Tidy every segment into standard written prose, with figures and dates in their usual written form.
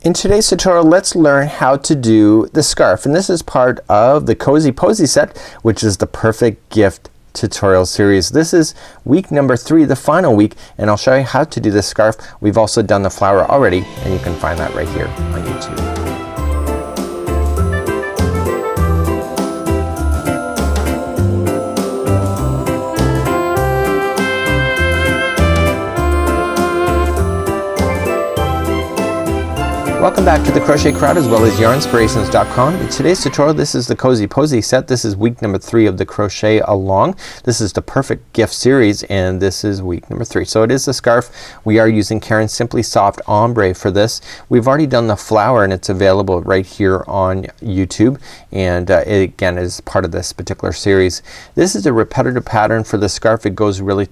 In today's tutorial, let's learn how to do the scarf, and this is part of the Cozy Posy set, which is the perfect gift tutorial series. This is week number 3, the final week, and I'll show you how to do this scarf. We've also done the flower already, and you can find that right here on YouTube. Welcome back to the Crochet Crowd as well as yarnspirations.com. In today's tutorial, this is the Cozy Posy set. This is week number 3 of the Crochet Along. This is the perfect gift series, and this is week number 3. So it is the scarf. We are using Karen's Simply Soft Ombre for this. We've already done the flower and it's available right here on YouTube, and it again is part of this particular series. This is a repetitive pattern for the scarf. It goes really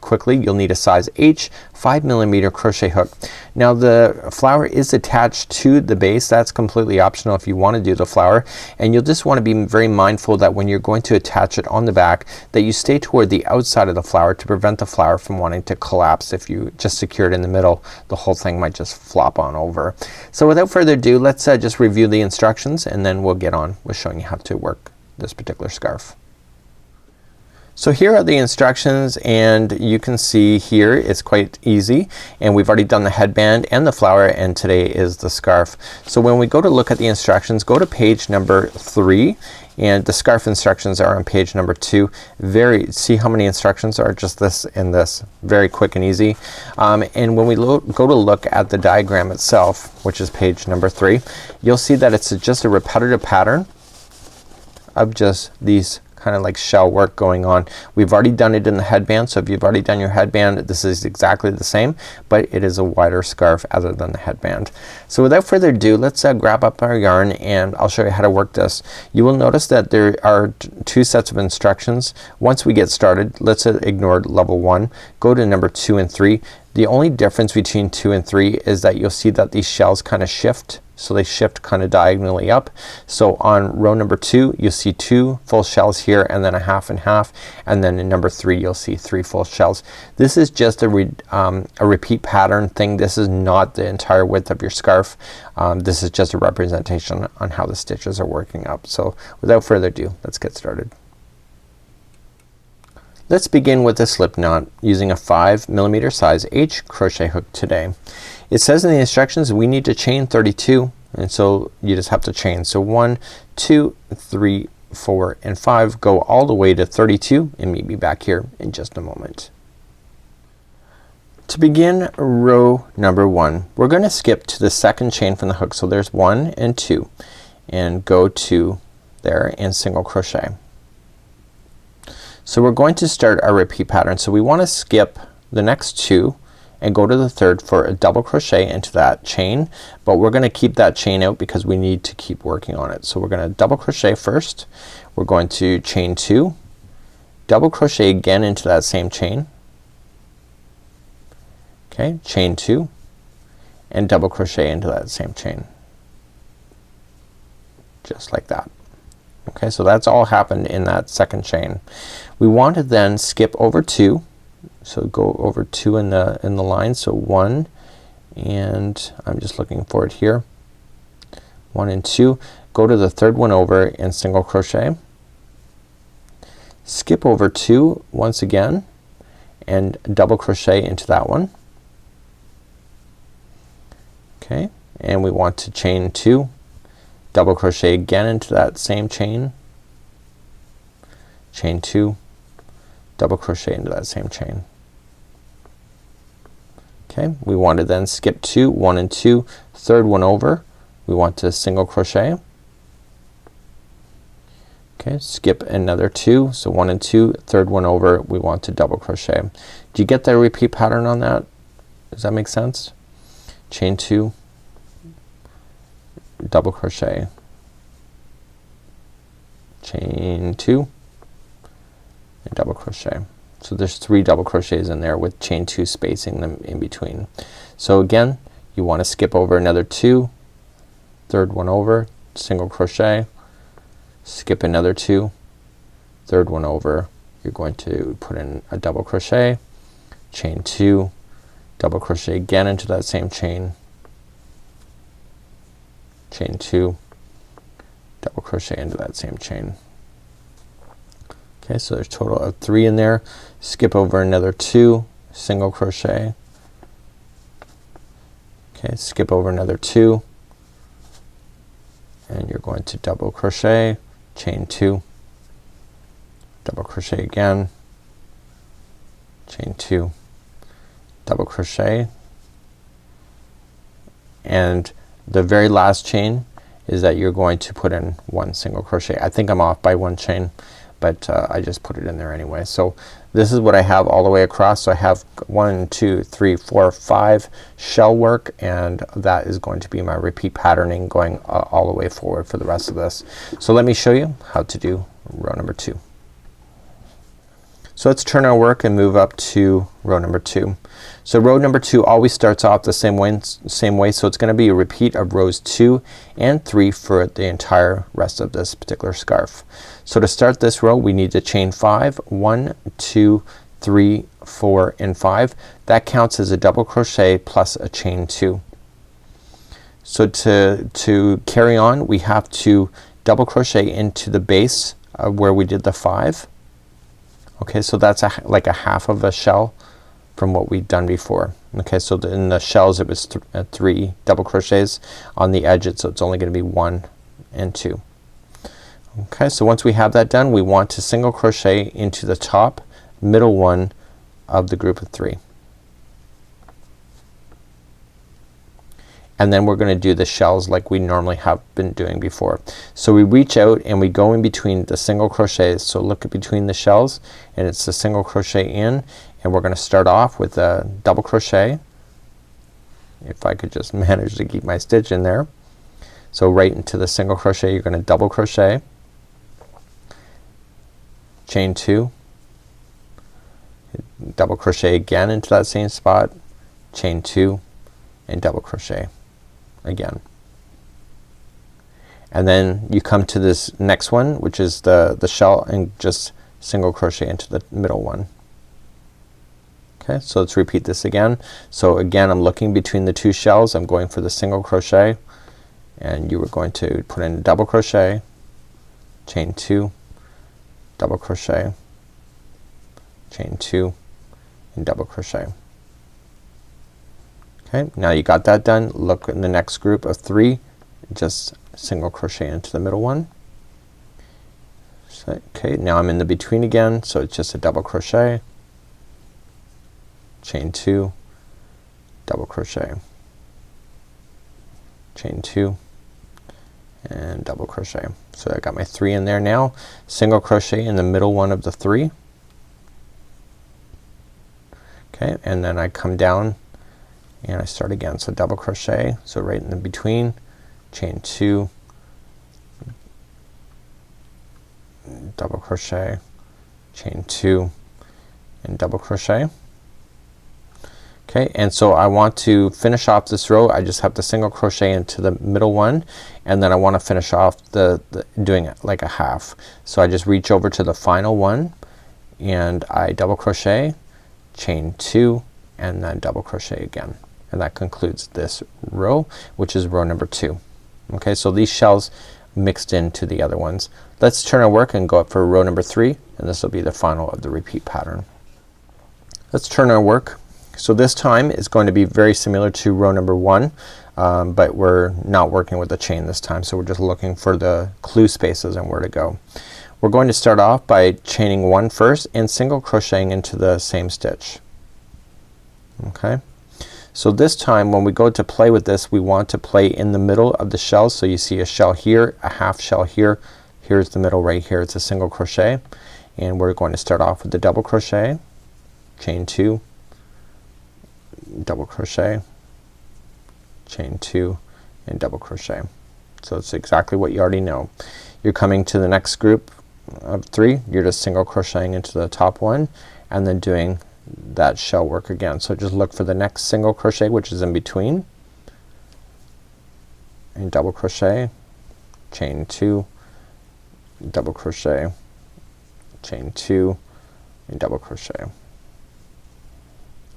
quickly. You'll need a size H 5mm crochet hook. Now the flower is attached to the base. That's completely optional if you want to do the flower, and you'll just want to be very mindful that when you're going to attach it on the back that you stay toward the outside of the flower to prevent the flower from wanting to collapse. If you just secure it in the middle, the whole thing might just flop on over. So without further ado, let's just review the instructions and then we'll get on with showing you how to work this particular scarf. So here are the instructions, and you can see here it's quite easy, and we've already done the headband and the flower, and today is the scarf. So when we go to look at the instructions, go to page number 3, and the scarf instructions are on page number 2. See how many instructions are just this and this. Very quick and easy. And when we go to look at the diagram itself, which is page number 3, you'll see that it's just a repetitive pattern of just these kind of like shell work going on. We've already done it in the headband, so if you've already done your headband, this is exactly the same, but it is a wider scarf other than the headband. So without further ado, let's grab up our yarn and I'll show you how to work this. You will notice that there are 2 sets of instructions. Once we get started, let's ignore level 1. Go to number 2 and 3. The only difference between 2 and 3 is that you'll see that these shells kind of shift. So they shift kind of diagonally up. So on row number 2 you'll see 2 full shells here and then a half and half, and then in number 3 you'll see 3 full shells. This is just a repeat pattern thing. This is not the entire width of your scarf. This is just a representation on how the stitches are working up. So without further ado, let's get started. Let's begin with a slip knot using a 5mm size H crochet hook today. It says in the instructions we need to chain 32, and so you just have to chain. So 1, 2, 3, 4 and 5. Go all the way to 32 and meet me back here in just a moment. To begin row number 1, we're going to skip to the second chain from the hook. So there's 1 and 2, and go to there and single crochet. So we're going to start our repeat pattern. So we want to skip the next 2 and go to the third for a double crochet into that chain, but we're gonna keep that chain out because we need to keep working on it. So we're gonna double crochet first. We're going to chain 2, double crochet again into that same chain, okay, chain 2 and double crochet into that same chain, just like that. Okay, so that's all happened in that second chain. We want to then skip over 2. So go over 2 in the line. So 1, and I'm just looking for it here. 1 and 2. Go to the third one over and single crochet. Skip over 2 once again and double crochet into that one. Okay, and we want to chain 2, double crochet again into that same chain, chain 2, double crochet into that same chain. Okay, we want to then skip 2, 1 and 2, third one over, we want to single crochet. Okay, skip another 2, so 1 and 2, third one over, we want to double crochet. Do you get the repeat pattern on that? Does that make sense? Chain 2, double crochet, chain 2 and double crochet. So there's 3 double crochets in there with chain 2 spacing them in between. So again, you want to skip over another 2, third one over, single crochet, skip another 2, third one over, you're going to put in a double crochet, chain 2, double crochet again into that same chain, chain 2, double crochet into that same chain. Okay, so there's a total of 3 in there. Skip over another 2, single crochet. Okay, skip over another 2, and you're going to double crochet, chain 2, double crochet again, chain 2, double crochet, and the very last chain is that you're going to put in 1 single crochet. I think I'm off by 1 chain, but I just put it in there anyway. So this is what I have all the way across. So I have 1, 2, 3, 4, 5 shell work, and that is going to be my repeat patterning going all the way forward for the rest of this. So let me show you how to do row number 2. So let's turn our work and move up to row number 2. So row number 2 always starts off the same way, so it's gonna be a repeat of rows 2 and 3 for the entire rest of this particular scarf. So to start this row we need to chain 5, 1, 2, 3, 4 and 5. That counts as a double crochet plus a chain 2. So to carry on we have to double crochet into the base where we did the 5. Okay, so that's like a half of a shell from what we've done before. Okay, so in the shells it was 3 double crochets on the edges, so it's only going to be 1 and 2. Okay, so once we have that done we want to single crochet into the top middle one of the group of 3. And then we're gonna do the shells like we normally have been doing before. So we reach out and we go in between the single crochets. So look at between the shells and it's the single crochet in, and we're gonna start off with a double crochet. If I could just manage to keep my stitch in there. So right into the single crochet you're gonna double crochet, chain 2, double crochet again into that same spot, chain 2 and double crochet again. And then you come to this next one which is the shell and just single crochet into the middle one. Okay, so let's repeat this again. So again I'm looking between the 2 shells, I'm going for the single crochet, and you are going to put in double crochet, chain 2, double crochet, chain 2 and double crochet. Okay, now you got that done. Look in the next group of 3, just single crochet into the middle one. So, okay, now I'm in the between again, so it's just a double crochet, chain 2, double crochet, chain 2 and double crochet. So I got my 3 in there now. Single crochet in the middle one of the 3. Okay, and then I come down and I start again. So double crochet, so right in the between, chain 2, double crochet, chain 2 and double crochet. Okay, and so I want to finish off this row. I just have to single crochet into the middle one, and then I want to finish off doing it like a half. So I just reach over to the final one and I double crochet, chain 2 and then double crochet again. And that concludes this row, which is row number 2. Okay, so these shells mixed into the other ones. Let's turn our work and go up for row number 3, and this will be the final of the repeat pattern. Let's turn our work. So this time is going to be very similar to row number 1, but we're not working with a chain this time, so we're just looking for the clue spaces and where to go. We're going to start off by chaining 1 first and single crocheting into the same stitch. Okay, so this time when we go to play with this we want to play in the middle of the shells. So you see a shell here, a half shell here, here's the middle right here, it's a single crochet, and we're going to start off with the double crochet, chain 2, double crochet, chain 2 and double crochet. So it's exactly what you already know. You're coming to the next group of 3, you're just single crocheting into the top one and then doing that shell work again. So just look for the next single crochet which is in between and double crochet, chain 2, double crochet, chain 2 and double crochet.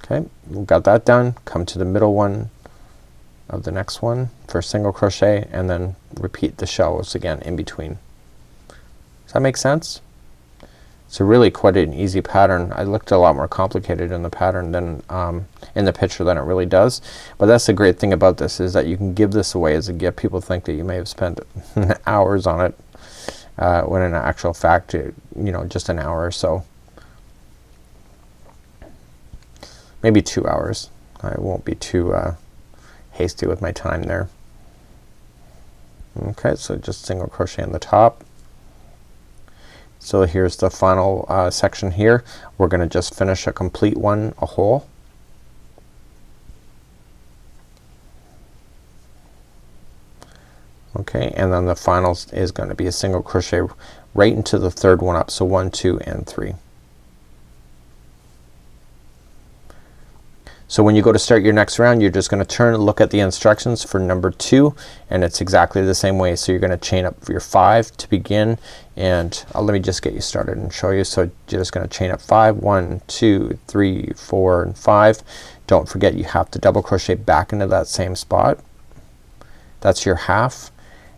Okay, we got that done. Come to the middle one, of the next one for single crochet, and then repeat the shells again in between. Does that make sense? It's a really quite an easy pattern. I looked a lot more complicated in the pattern than in the picture than it really does, but that's the great thing about this, is that you can give this away as a gift. People think that you may have spent hours on it when in actual fact you know, just an hour or so, maybe 2 hours. I won't be too hasty with my time there. Okay, so just single crochet in the top. So here's the final section here. We're gonna just finish a complete one, a hole. Okay, and then the final is going to be a single crochet right into the third one up. So 1, 2, and 3. So when you go to start your next round, you're just gonna turn and look at the instructions for number 2, and it's exactly the same way. So you're gonna chain up for your 5 to begin, and let me just get you started and show you. So you're just gonna chain up 5, 1, 2, 3, 4, and 5. Don't forget you have to double crochet back into that same spot. That's your half,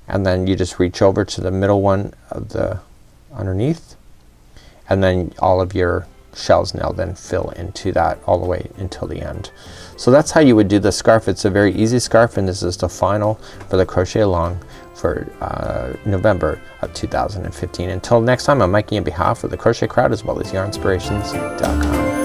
and then you just reach over to the middle one of the underneath, and then all of your shells now then fill into that all the way until the end. So that's how you would do the scarf. It's a very easy scarf, and this is the final for the crochet along for November of 2015. Until next time, I'm Mikey on behalf of the Crochet Crowd as well as yarnspirations.com.